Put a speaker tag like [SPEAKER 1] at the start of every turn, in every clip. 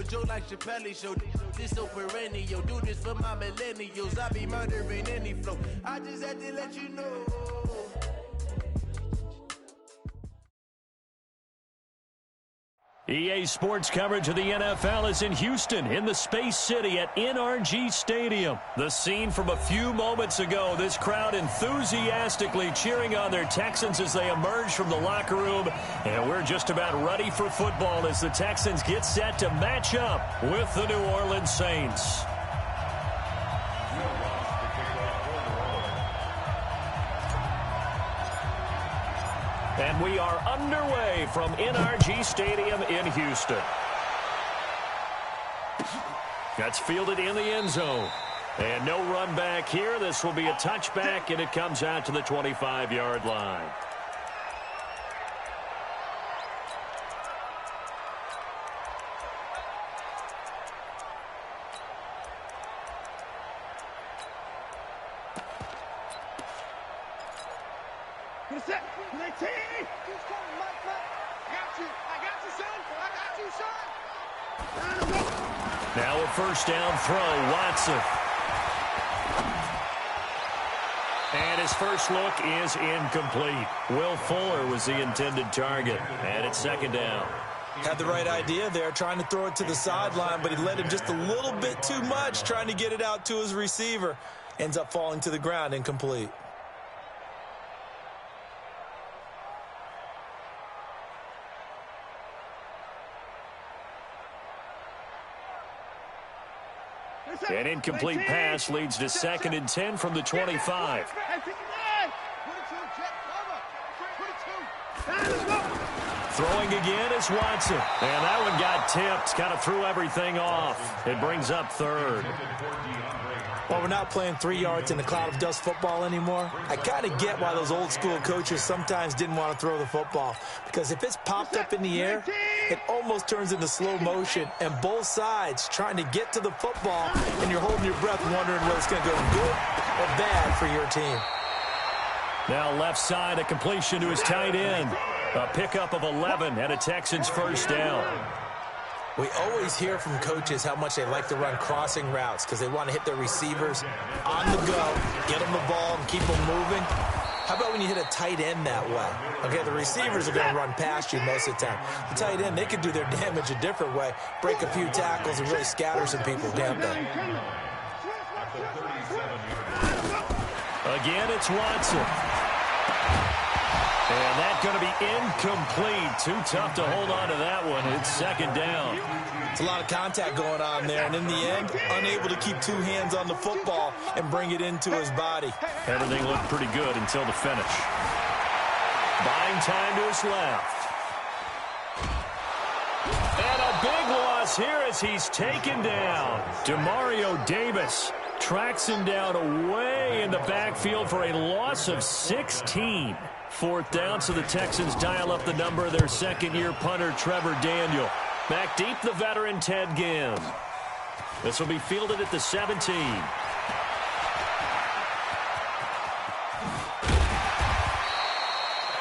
[SPEAKER 1] Joe like Chappelle show. This so perennial. Do this for my millennials. I be murdering any flow. I just had to let you know.
[SPEAKER 2] EA Sports coverage of the NFL is in Houston, in the Space City at NRG Stadium. The scene from a few moments ago, this crowd enthusiastically cheering on their Texans as they emerge from the locker room. And we're just about ready for football as the Texans get set to match up with the New Orleans Saints. And we are underway from NRG Stadium in Houston. That's fielded in the end zone. And no run back here. This will be a touchback, and it comes out to the 25-yard line. Now a first down throw, Watson. And his first look is incomplete. Will Fuller was the intended target. And it's second down.
[SPEAKER 3] Had the right idea there, trying to throw it to the sideline, but he led him just a little bit too much, trying to get it out to his receiver. Ends up falling to the ground, incomplete.
[SPEAKER 2] An incomplete pass leads to 2nd and 10 from the 25. Throwing again is Watson. And that one got tipped. Kind of threw everything off. It brings up 3rd.
[SPEAKER 3] Well, we're not playing 3 yards in the cloud of dust football anymore. I kind of get why those old school coaches sometimes didn't want to throw the football. Because if it's popped up in the air, it almost turns into slow motion. And both sides trying to get to the football, and you're holding your breath wondering whether it's going to go good or bad for your team.
[SPEAKER 2] Now left side, a completion to his tight end. A pickup of 11 and a Texans first down.
[SPEAKER 3] We always hear from coaches how much they like to run crossing routes because they want to hit their receivers on the go, get them the ball, and keep them moving. How about when you hit a tight end that way? Okay, the receivers are going to run past you most of the time. The tight end, they can do their damage a different way, break a few tackles, and really scatter some people, can't they?
[SPEAKER 2] Again, it's Watson. And that's going to be incomplete. Too tough to hold on to that one. It's second down.
[SPEAKER 3] It's a lot of contact going on there, and in the end, unable to keep 2 hands on the football and bring it into his body.
[SPEAKER 2] Everything looked pretty good until the finish. Buying time to his left. And a big loss here as he's taken down. Demario Davis tracks him down away in the backfield for a loss of 16. 4th down, so the Texans dial up the number of their second-year punter, Trevor Daniel. Back deep, the veteran, Ted Ginn. This will be fielded at the 17.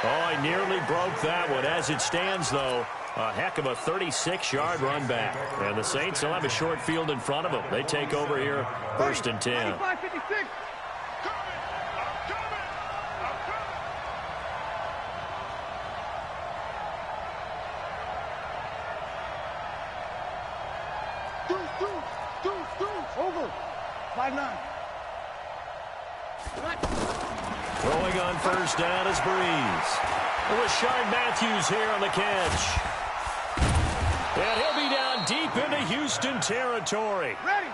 [SPEAKER 2] Oh, he nearly broke that one. As it stands, though, a heck of a 36-yard run back. And the Saints will have a short field in front of them. They take over here, 1st and 10.
[SPEAKER 4] 55-56. Over. 5-9.
[SPEAKER 2] Throwing on first down is Breeze. Rashard Matthews here on the catch. And he'll be down deep into Houston territory.
[SPEAKER 4] Ready.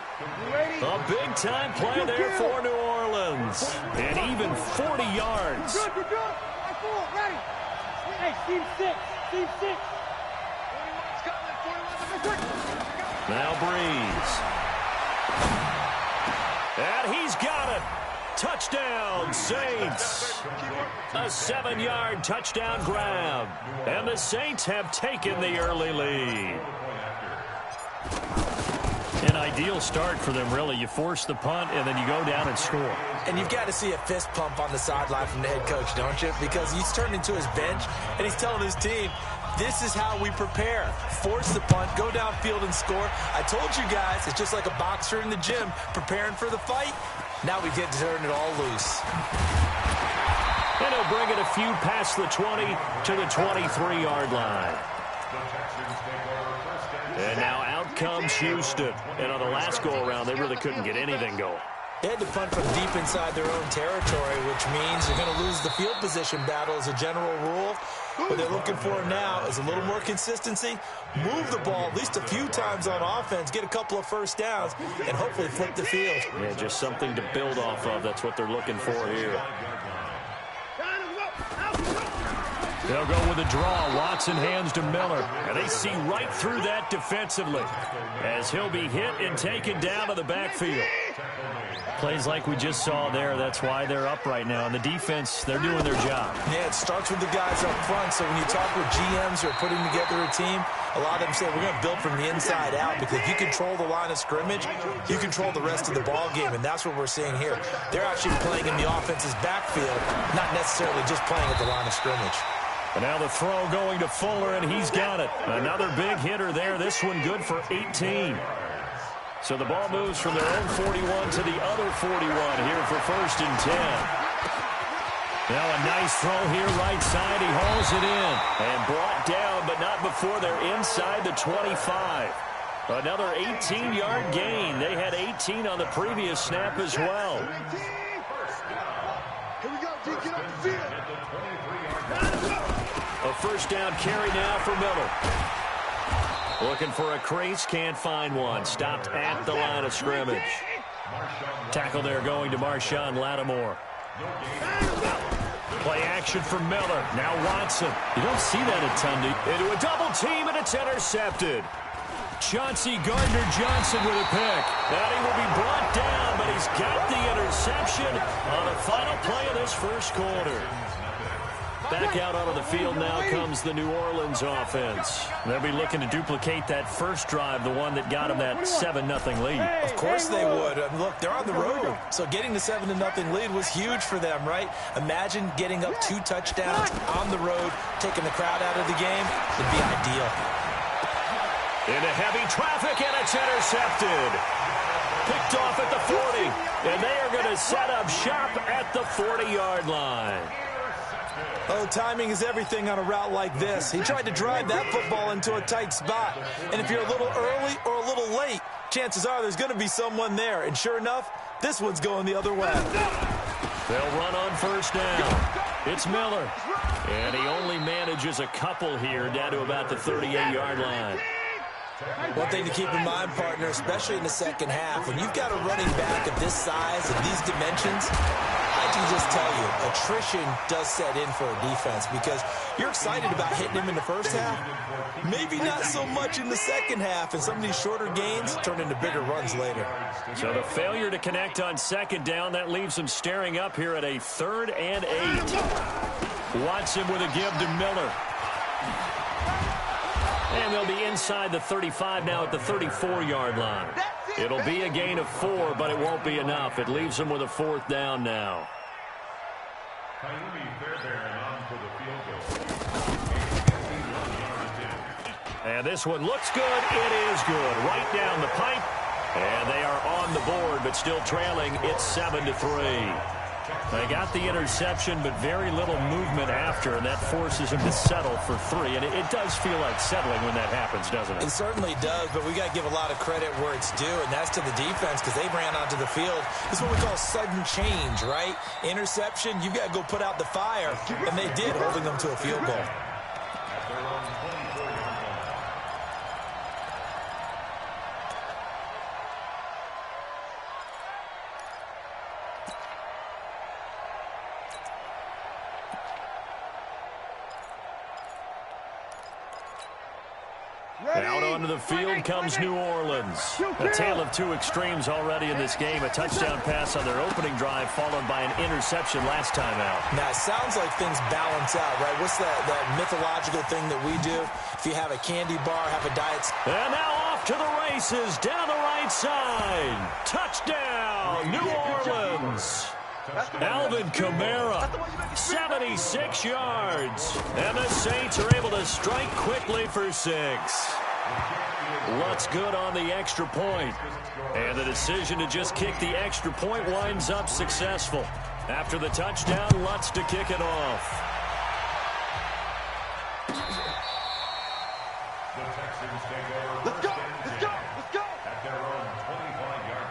[SPEAKER 2] A big-time play there for New Orleans. And even 40 yards.
[SPEAKER 4] You're good. Ready. Hey, team 6. Team 6. 41's coming. 41's
[SPEAKER 2] now Breeze. And he's got it. Touchdown, Saints. A 7-yard touchdown grab. And the Saints have taken the early lead. An ideal start for them, really. You force the punt, and then you go down and score.
[SPEAKER 3] And you've got to see a fist pump on the sideline from the head coach, don't you? Because he's turned into his bench, and he's telling his team, This is how we prepare. Force the punt, go downfield and score. I told you guys, it's just like a boxer in the gym preparing for the fight. Now we get to turn it all loose.
[SPEAKER 2] And he'll bring it a few past the 20 to the 23-yard line. And now out comes Houston. And on the last go-around, they really couldn't get anything going.
[SPEAKER 3] They had to punt from deep inside their own territory, which means you're going to lose the field position battle as a general rule. What they're looking for now is a little more consistency, move the ball at least a few times on offense, get a couple of first downs, and hopefully flip the field.
[SPEAKER 2] Yeah, just something to build off of. That's what they're looking for here. They'll go with a draw. Watson hands to Miller. And they see right through that defensively as he'll be hit and taken down to the backfield. Plays like we just saw there. That's why they're up right now. And the defense, they're doing their job.
[SPEAKER 3] Yeah, it starts with the guys up front. So when you talk with GMs who are putting together a team, a lot of them say we're going to build from the inside out, because if you control the line of scrimmage, you control the rest of the ball game, and that's what we're seeing here. They're actually playing in the offense's backfield, not necessarily just playing at the line of scrimmage.
[SPEAKER 2] And now the throw going to Fuller, and he's got it. Another big hitter there. This one good for 18. So the ball moves from their own 41 to the other 41 here for 1st and 10. Now a nice throw here right side. He hauls it in and brought down, but not before they're inside the 25. Another 18-yard gain. They had 18 on the previous snap as well.
[SPEAKER 4] Here we go, G, get up the field.
[SPEAKER 2] A first down carry now for Miller. Looking for a crease, can't find one. Stopped at the line of scrimmage. Tackle there going to Marshawn Lattimore. Play action for Miller. Now Watson. You don't see that a ton. Into a double team, and it's intercepted. Chauncey Gardner-Johnson with a pick. And he will be brought down, but he's got the interception on the final play of this first quarter. Back out onto the field now comes the New Orleans offense. They'll be looking to duplicate that first drive, the one that got them that 7-0 lead.
[SPEAKER 3] Of course they would. Look, they're on the road, so getting the 7-0 lead was huge for them, right? Imagine getting up 2 touchdowns on the road, taking the crowd out of the game. It'd be ideal.
[SPEAKER 2] Into heavy traffic, and it's intercepted. Picked off at the 40, and they are going to set up shop at the 40-yard line.
[SPEAKER 3] Oh, timing is everything on a route like this. He tried to drive that football into a tight spot. And if you're a little early or a little late, chances are there's going to be someone there. And sure enough, this one's going the other way.
[SPEAKER 2] They'll run on first down. It's Miller. And he only manages a couple here down to about the 38-yard line.
[SPEAKER 3] One thing to keep in mind, partner, especially in the second half, when you've got a running back of this size and these dimensions, I can just tell you, attrition does set in for a defense, because you're excited about hitting him in the first half, maybe not so much in the second half, and some of these shorter gains turn into bigger runs later.
[SPEAKER 2] So the failure to connect on second down, that leaves them staring up here at a 3rd and 8. Watson with a give to Miller. And they'll be inside the 35 now at the 34-yard line. It'll be a gain of 4, but it won't be enough. It leaves them with a 4th down now. And this one looks good. It is good. Right down the pipe. And they are on the board, but still trailing. It's 7-3. They got the interception, but very little movement after, and that forces him to settle for 3. And it does feel like settling when that happens, doesn't it?
[SPEAKER 3] It certainly does, but we got to give a lot of credit where it's due, and that's to the defense, because they ran onto the field. This is what we call sudden change, right? Interception, you've got to go put out the fire, and they did, holding them to a field goal.
[SPEAKER 2] Out onto the field comes New Orleans. A tale of 2 extremes already in this game. A touchdown pass on their opening drive, followed by an interception last time out.
[SPEAKER 3] Now, it sounds like things balance out, right? What's that mythological thing that we do? If you have a candy bar, have a diet...
[SPEAKER 2] And now off to the races, down the right side. Touchdown, New Orleans. Alvin Kamara, 76 yards. And the Saints are able to strike quickly for 6. Lutz good on the extra point. And the decision to just kick the extra point winds up successful. After the touchdown, Lutz to kick it off.
[SPEAKER 4] Let's go! Let's go! Let's go!
[SPEAKER 5] At their own 25-yard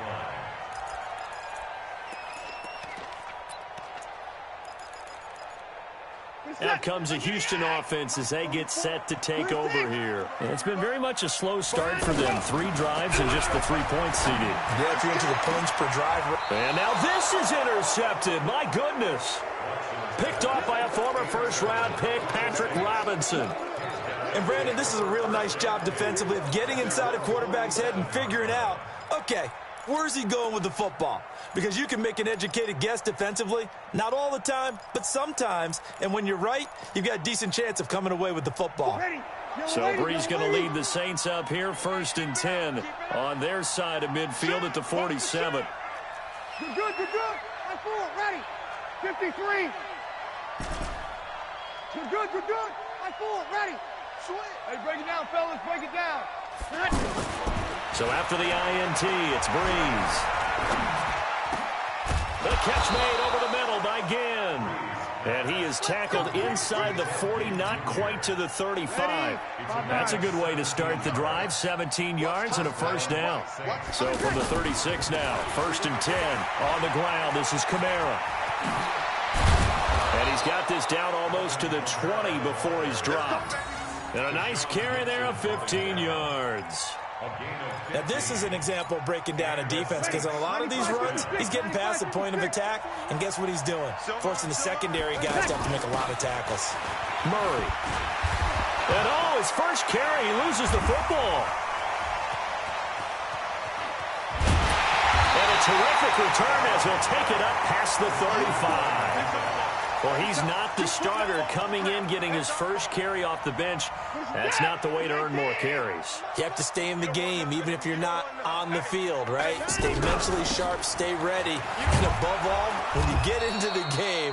[SPEAKER 5] line.
[SPEAKER 2] Out comes the Houston offense as they get set to take over here. And it's been very much a slow start for them. 3 drives and just the 3 points seeded.
[SPEAKER 3] Yeah, if you're into the points per drive.
[SPEAKER 2] And now this is intercepted. My goodness. Picked off by a former first-round pick, Patrick Robinson.
[SPEAKER 3] And, Brandon, this is a real nice job defensively of getting inside a quarterback's head and figuring out, okay, where's he going with the football? Because you can make an educated guess defensively. Not all the time, but sometimes. And when you're right, you've got a decent chance of coming away with the football.
[SPEAKER 2] So Brees going to lead the Saints up here, 1st and 10 on their side of midfield at the 47.
[SPEAKER 4] You're good, you're good. On 4, ready. 53. You're good, you're good. On 4, ready. Hey, break it down, fellas, break it down.
[SPEAKER 2] So after the INT, it's Brees. The catch made over the middle by Ginn. And he is tackled inside the 40, not quite to the 35. That's a good way to start the drive. 17 yards and a first down. So from the 36 now, 1st and 10 on the ground. This is Kamara. And he's got this down almost to the 20 before he's dropped. And a nice carry there of 15 yards.
[SPEAKER 3] Now, this is an example of breaking down a defense because on a lot of these runs, he's getting past the point of attack, and guess what he's doing? Forcing the secondary guys to have to make a lot of tackles.
[SPEAKER 2] Murray. And, his first carry, he loses the football. And a terrific return as he'll take it up past the 35. Well, he's not the starter coming in, getting his first carry off the bench. That's not the way to earn more carries.
[SPEAKER 3] You have to stay in the game, even if you're not on the field, right? Stay mentally sharp, stay ready. And above all, when you get into the game,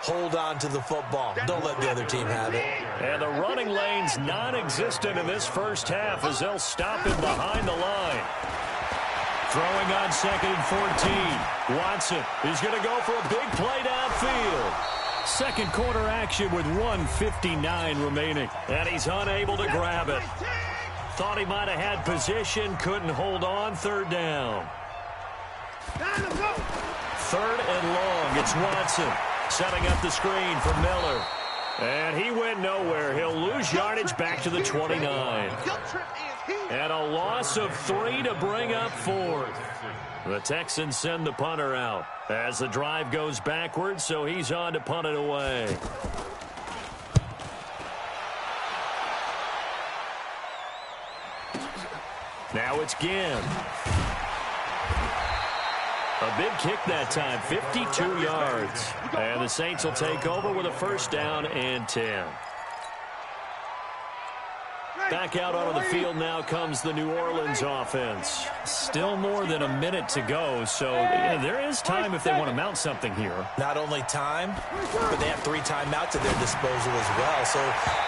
[SPEAKER 3] hold on to the football. Don't let the other team have it.
[SPEAKER 2] And the running lane's non-existent in this first half as they'll stop him behind the line. Throwing on 2nd and 14. Watson is going to go for a big play downfield. Second quarter action with 1:59 remaining. And he's unable to grab it. Thought he might have had position, couldn't hold on. 3rd down. 3rd and long. It's Watson setting up the screen for Miller. And he went nowhere. He'll lose yardage back to the 29. And a loss of 3 to bring up 4th. The Texans send the punter out as the drive goes backwards, so he's on to punt it away. Now it's Ginn. A big kick that time, 52 yards. And the Saints will take over with a 1st down and 10. Back out onto the field now comes the New Orleans offense. Still more than a minute to go, so there is time if they want to mount something here.
[SPEAKER 3] Not only time, but they have 3 timeouts at their disposal as well, so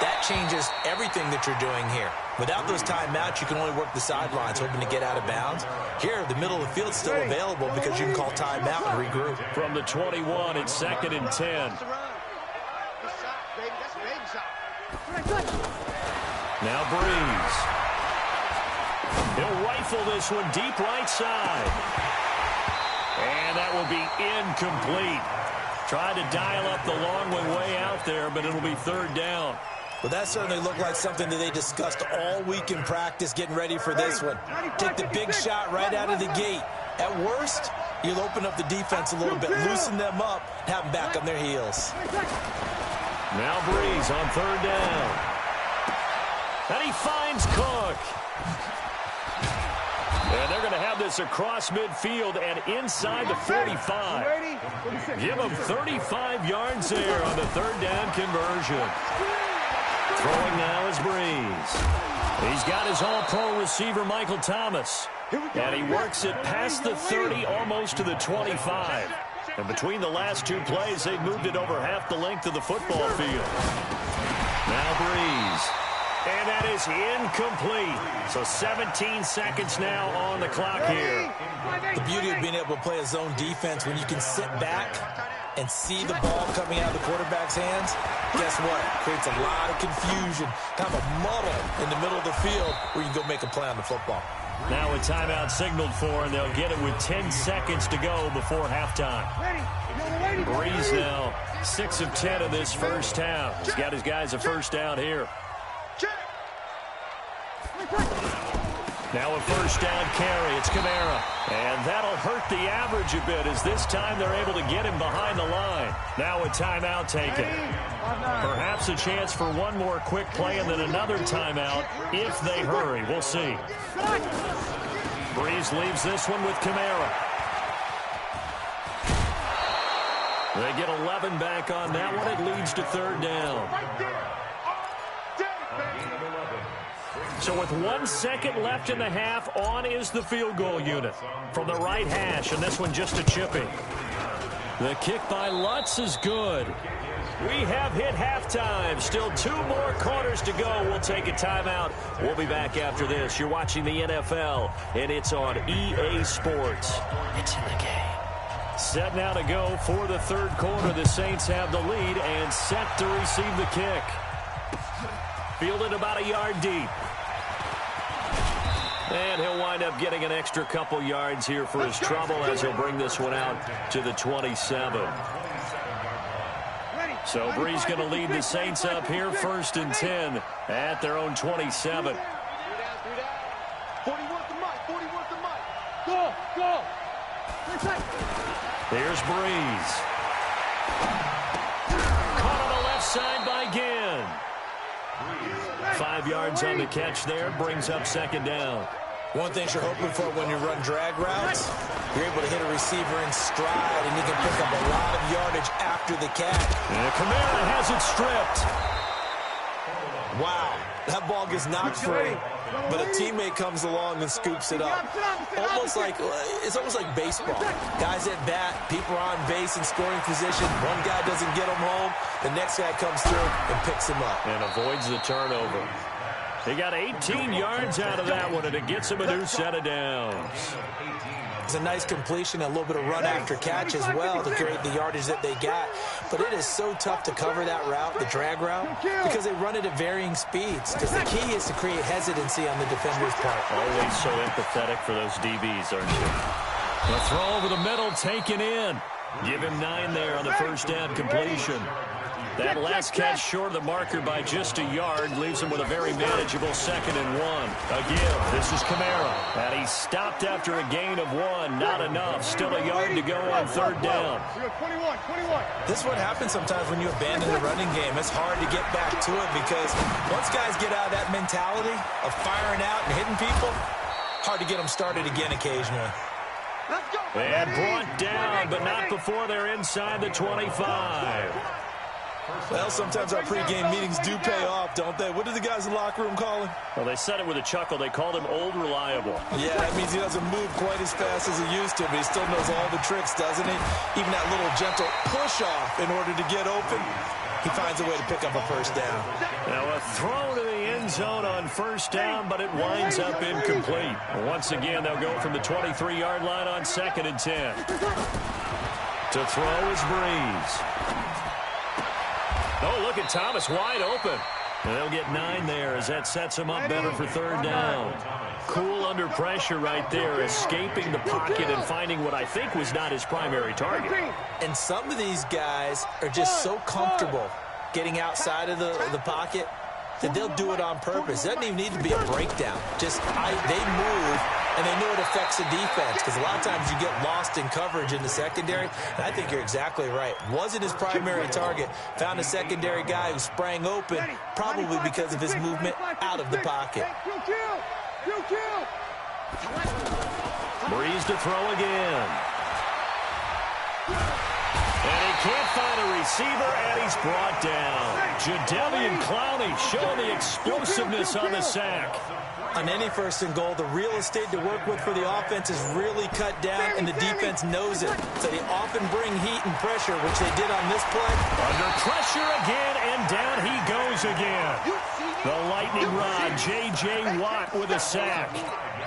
[SPEAKER 3] that changes everything that you're doing here. Without those timeouts, you can only work the sidelines, hoping to get out of bounds. Here, the middle of the field's still available because you can call timeout and regroup.
[SPEAKER 2] From the 21, it's 2nd and 10. Now Brees. He'll rifle this one deep right side. And that will be incomplete. Tried to dial up the long one way out there, but it'll be 3rd down.
[SPEAKER 3] Well, that certainly looked like something that they discussed all week in practice, getting ready for this one. Take the big shot right out of the gate. At worst, you'll open up the defense a little bit, loosen them up, and have them back on their heels.
[SPEAKER 2] Now Brees on 3rd down. And he finds Cook. And they're going to have this across midfield and inside the 45. Give him 35 yards there on the 3rd down conversion. Throwing now is Brees. He's got his all-pro receiver, Michael Thomas. And he works it past the 30, almost to the 25. And between the last two plays, they've moved it over half the length of the football field. Now Breeze. And that is incomplete. So 17 seconds now on the clock here.
[SPEAKER 3] The beauty of being able to play a zone defense when you can sit back and see the ball coming out of the quarterback's hands, guess what? Creates a lot of confusion, kind of a muddle in the middle of the field where you can go make a play on the football.
[SPEAKER 2] Now a timeout signaled for, and they'll get it with 10 seconds to go before halftime. Breeze now 6 of 10 in this first half. He's got his guys a first down here. Now a first down carry. It's Kamara. And that'll hurt the average a bit as this time they're able to get him behind the line. Now a timeout taken. Perhaps a chance for one more quick play and then another timeout if they hurry. We'll see. Breeze leaves this one with Kamara. They get 11 back on that one. It leads to third down. So with 1 second left in the half, on is the field goal unit from the right hash, and this one just a chipping. The kick by Lutz is good. We have hit halftime. Still 2 more quarters to go. We'll take a timeout. We'll be back after this. You're watching the NFL, and it's on EA Sports. It's in the game. Set now to go for the third quarter. The Saints have the lead and set to receive the kick. Fielded about a yard deep. And he'll wind up getting an extra couple yards here for his trouble as he'll bring this one out to the 27. So Breeze going to lead the Saints up here, 1st and 10 at their own 27.
[SPEAKER 4] 40 worth the mic. 40 worth the mic. Go.
[SPEAKER 2] Here's Breeze. Caught on the left side by Ginn. 5 yards on the catch there. Brings up second down.
[SPEAKER 3] One thing you're hoping for when you run drag routes, you're able to hit a receiver in stride, and you can pick up a lot of yardage after the catch.
[SPEAKER 2] And Kamara has it stripped.
[SPEAKER 3] Wow, that ball gets knocked free, but a teammate comes along and scoops it up. It's almost like baseball. Guys at bat, people are on base in scoring position. One guy doesn't get him home, the next guy comes through and picks him up.
[SPEAKER 2] And avoids the turnover. He got 18 yards out of that one, and it gets him a new set of downs.
[SPEAKER 3] It's a nice completion, a little bit of run after catch as well to create the yardage that they got. But it is so tough to cover that route, the drag route, because they run it at varying speeds. Because the key is to create hesitancy on the defender's part.
[SPEAKER 2] Always so empathetic for those DBs, aren't you? The throw over the middle, taken in. Give him 9 there on the first down completion. That last catch short of the marker by just a yard leaves him with a very manageable 2nd and 1. Again, this is Kamara. And he stopped after a gain of 1. Not enough. Still a yard to go on third down.
[SPEAKER 4] 21.
[SPEAKER 3] This is what happens sometimes when you abandon the running game. It's hard to get back to it because once guys get out of that mentality of firing out and hitting people, hard to get them started again occasionally.
[SPEAKER 2] And brought down, but not before they're inside the 25.
[SPEAKER 3] Well, sometimes our pregame meetings do pay off, don't they? What do the guys in the locker room call him?
[SPEAKER 2] Well, they said it with a chuckle. They called him Old Reliable.
[SPEAKER 3] Yeah, that means he doesn't move quite as fast as he used to, but he still knows all the tricks, doesn't he? Even that little gentle push-off in order to get open, he finds a way to pick up a first down.
[SPEAKER 2] Now a throw to the end zone on first down, but it winds up incomplete. Once again, they'll go from the 23-yard line on 2nd and 10. To throw is Breeze. Oh, look at Thomas wide open. And they'll get 9 there as that sets him up better for third down. Cool under pressure right there, escaping the pocket and finding what I think was not his primary target.
[SPEAKER 3] And some of these guys are just so comfortable getting outside of the pocket that they'll do it on purpose. It doesn't even need to be a breakdown. Just they move, and they know it affects the defense because a lot of times you get lost in coverage in the secondary, and I think you're exactly right. Wasn't his primary target. Found a secondary guy who sprang open, probably because of his movement out of the pocket.
[SPEAKER 2] Breeze to throw again. And he can't find a receiver, and he's brought down. Jadeveon Clowney showing the explosiveness on the sack.
[SPEAKER 3] On any 1st and goal, the real estate to work with for the offense is really cut down, and the defense knows it. So they often bring heat and pressure, which they did on this play.
[SPEAKER 2] Under pressure again, and down he goes again. The lightning rod, J.J. Watt with a sack.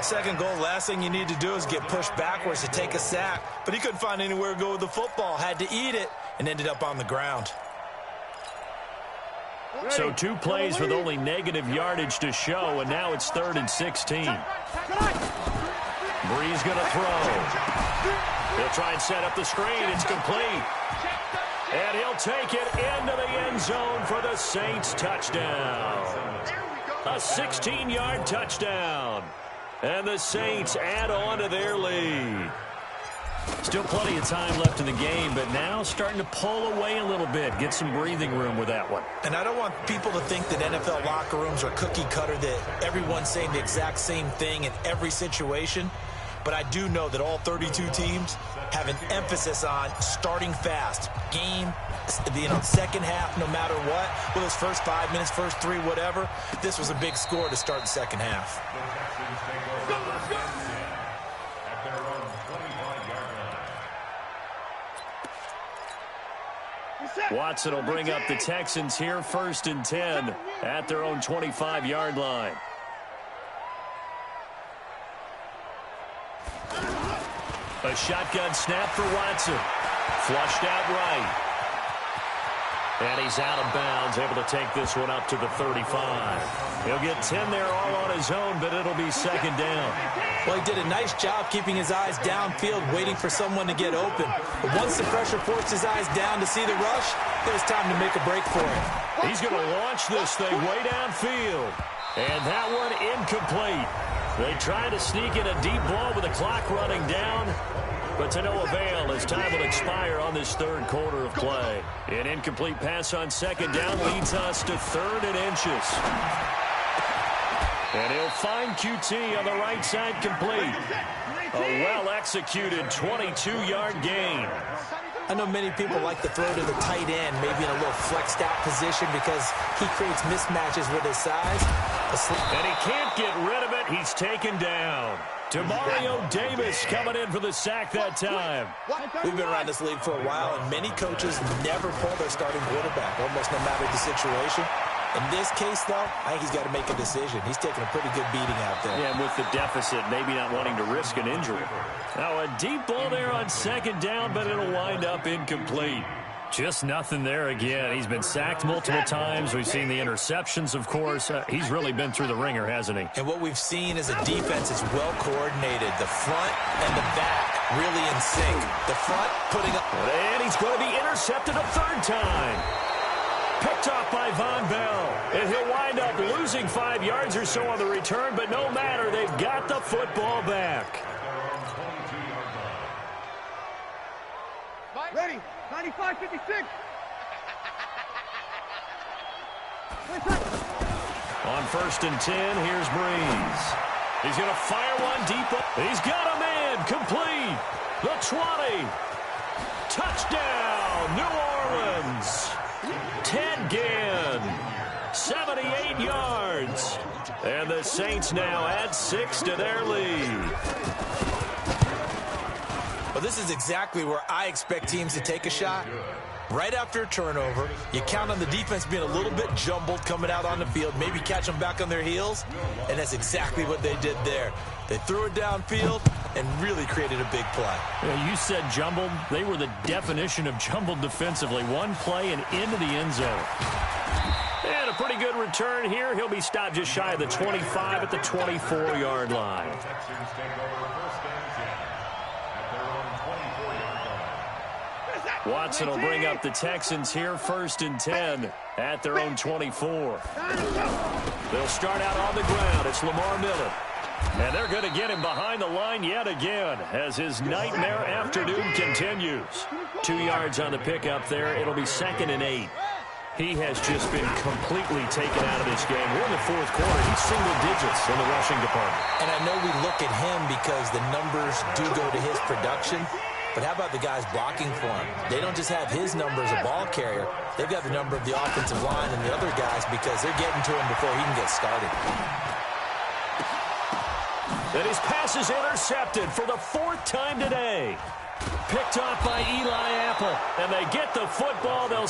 [SPEAKER 3] 2nd goal, last thing you need to do is get pushed backwards to take a sack. But he couldn't find anywhere to go with the football, had to eat it, and ended up on the ground.
[SPEAKER 2] So 2 plays with only negative yardage to show, and now it's 3rd and 16. Bree's going to throw. He'll try and set up the screen. It's complete. And he'll take it into the end zone for the Saints touchdown. A 16-yard touchdown. And the Saints add on to their lead. Still plenty of time left in the game, but now starting to pull away a little bit. Get some breathing room with that one.
[SPEAKER 3] And I don't want people to think that NFL locker rooms are cookie cutter, that everyone's saying the exact same thing in every situation. But I do know that all 32 teams have an emphasis on starting fast. Game, second half, no matter what. Well, those first 5 minutes, first 3, whatever. This was a big score to start the second half.
[SPEAKER 2] Watson will bring up the Texans here, 1st and 10 at their own 25-yard line. A shotgun snap for Watson. Flushed out right. And he's out of bounds, able to take this one up to the 35. He'll get 10 there all on his own, but it'll be 2nd down.
[SPEAKER 3] Well, he did a nice job keeping his eyes downfield, waiting for someone to get open. But once the pressure forced his eyes down to see the rush, it was time to make a break for him.
[SPEAKER 2] He's going to launch this thing way downfield. And that one incomplete. They try to sneak in a deep ball with the clock running down, but to no avail as time will expire on this 3rd quarter of play. An incomplete pass on 2nd down leads us to 3rd and inches. And he'll find QT on the right side complete. A well-executed 22-yard gain.
[SPEAKER 3] I know many people like to throw to the tight end, maybe in a little flexed out position because he creates mismatches with his size.
[SPEAKER 2] And he can't get rid of it. He's taken down. Demario Davis coming in for the sack that time.
[SPEAKER 3] We've been around this league for a while, and many coaches never pull their starting quarterback, almost no matter the situation. In this case, though, I think he's got to make a decision. He's taking a pretty good beating out there.
[SPEAKER 2] Yeah, and with the deficit, maybe not wanting to risk an injury. Now, a deep ball there on 2nd down, but it'll wind up incomplete. Just nothing there again. He's been sacked multiple times. We've seen the interceptions, of course. He's really been through the ringer, hasn't he?
[SPEAKER 3] And what we've seen is a defense that's well coordinated. The front and the back really in sync. The front putting up.
[SPEAKER 2] And he's going to be intercepted a 3rd time. Picked off by Von Bell. And he'll wind up losing 5 yards or so on the return, but no matter, they've got the football back.
[SPEAKER 4] Ready, 95-56.
[SPEAKER 2] On 1st and 10, here's Breeze. He's going to fire one deep. He's got a man complete. The 20. Touchdown, New Orleans. Ted Ginn, 78 yards. And the Saints now add 6 to their lead.
[SPEAKER 3] Well, this is exactly where I expect teams to take a shot. Right after a turnover, you count on the defense being a little bit jumbled coming out on the field, maybe catch them back on their heels, and that's exactly what they did there. They threw it downfield and really created a big play.
[SPEAKER 2] Yeah, you said jumbled. They were the definition of jumbled defensively. One play and into the end zone. And a pretty good return here. He'll be stopped just shy of the 25 at the 24-yard line. Watson will bring up the Texans here, 1st and 10 at their own 24. They'll start out on the ground. It's Lamar Miller. And they're going to get him behind the line yet again as his nightmare afternoon continues. 2 yards on the pickup there. It'll be 2nd and 8. He has just been completely taken out of this game. We're in the 4th quarter. He's single digits in the rushing department.
[SPEAKER 3] And I know we look at him because the numbers do go to his production. But how about the guys blocking for him? They don't just have his number as a ball carrier. They've got the number of the offensive line and the other guys because they're getting to him before he can get started.
[SPEAKER 2] And his pass is intercepted for the 4th time today. Picked off by Eli Apple. And they get the football. They'll